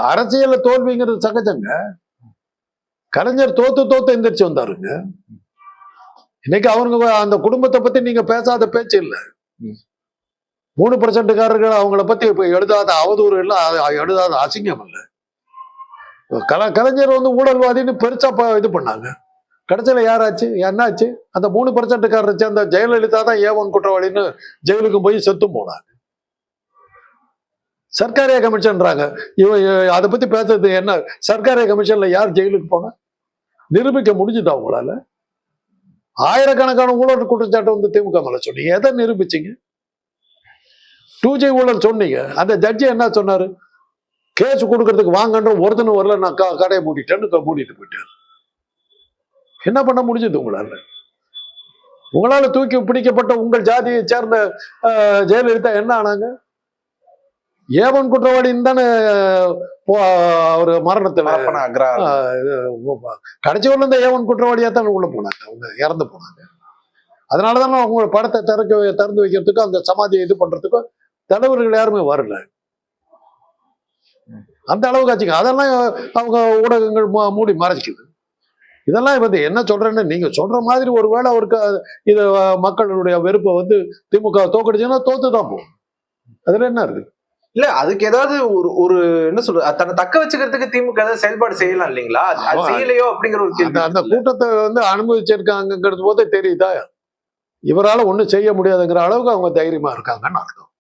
அரசியல்ல தோல்விங்கிறது சகஜங்க. கலைஞர் தோத்து எந்திரிச்சு வந்தாருங்க. இன்னைக்கு அவங்க அந்த குடும்பத்தை பத்தி நீங்க பேசாத பேச்சு இல்ல. 3% அவங்கள பத்தி இப்ப எழுதாத அவதூறு இல்ல, எழுதாத அசிங்கம் இல்ல. கலைஞர் ஊழல்வாதின்னு பெருசா இது பண்ணாங்க. கடைசியில யாராச்சு என்னாச்சு? அந்த 3% சேர்ந்த ஜெயலலிதா தான் ஏவன் குற்றவாளின்னு ஜெயிலுக்கு போய் செத்தும் போனாங்க. சர்க்காரிய கமிஷன்றாங்க. அதை பத்தி பேசுறது என்ன? சர்க்காரிய கமிஷன்ல யார் ஜெயிலுக்கு போனா? நிரூபிக்க முடிஞ்சுதா உங்களால? ஆயிரக்கணக்கான ஊழல் குற்றச்சாட்டு திமுக மேல சொன்னீங்க. எதை நிரூபிச்சீங்க? 2G ஊழல் சொன்னீங்க. அந்த ஜட்ஜி என்ன சொன்னாரு? கேஸ் கொடுக்கறதுக்கு வாங்கன்ற ஒருத்தனும் வரல, நான் கடையை மூடிட்டு போயிட்டாரு. என்ன பண்ண முடிஞ்சது உங்களால? உங்களால தூக்கி பிடிக்கப்பட்ட உங்கள் ஜாதியை சேர்ந்த ஜெயலலிதா என்ன ஆனாங்க? ஏவன் குற்றவாளின்னு தானே ஒரு மரணத்துல கடைசி வரல இந்த ஏவன் குற்றவாளியா தான் உள்ள போனாங்க. அவங்க இறந்து போனாங்க. அதனாலதான் அவங்க படத்தை திறந்து வைக்கிறதுக்கும் அந்த சமாதியை இது பண்றதுக்கும் தலைவர்கள் யாருமே வரல. அந்த அளவுக்கு ஆச்சுங்க. அதெல்லாம் அவங்க ஊடகங்கள் மூடி மறைச்சிக்குது. இதெல்லாம் என்ன சொல்றேன்னு நீங்க சொல்ற மாதிரி ஒருவேளை அவருக்கு இது மக்களுடைய வெறுப்பை திமுக தோக்கடிச்சுன்னா தோத்துதான் போகும். அதுல என்ன இருக்கு? இல்ல அதுக்கு ஏதாவது ஒரு என்ன சொல்றது, தன்னை தக்க வச்சுக்கிறதுக்கு திமுக ஏதாவது செயல்பாடு செய்யலாம் இல்லைங்களா? அது செய்யலையோ அப்படிங்கிற ஒரு கேள்வி. அந்த கூட்டத்தை அனுபவிச்சிருக்காங்கிறது போதே தெரியுதா? இவரால ஒண்ணும் செய்ய முடியாதுங்கிற அளவுக்கு அவங்க தைரியமா இருக்காங்கன்னு அர்த்தம்.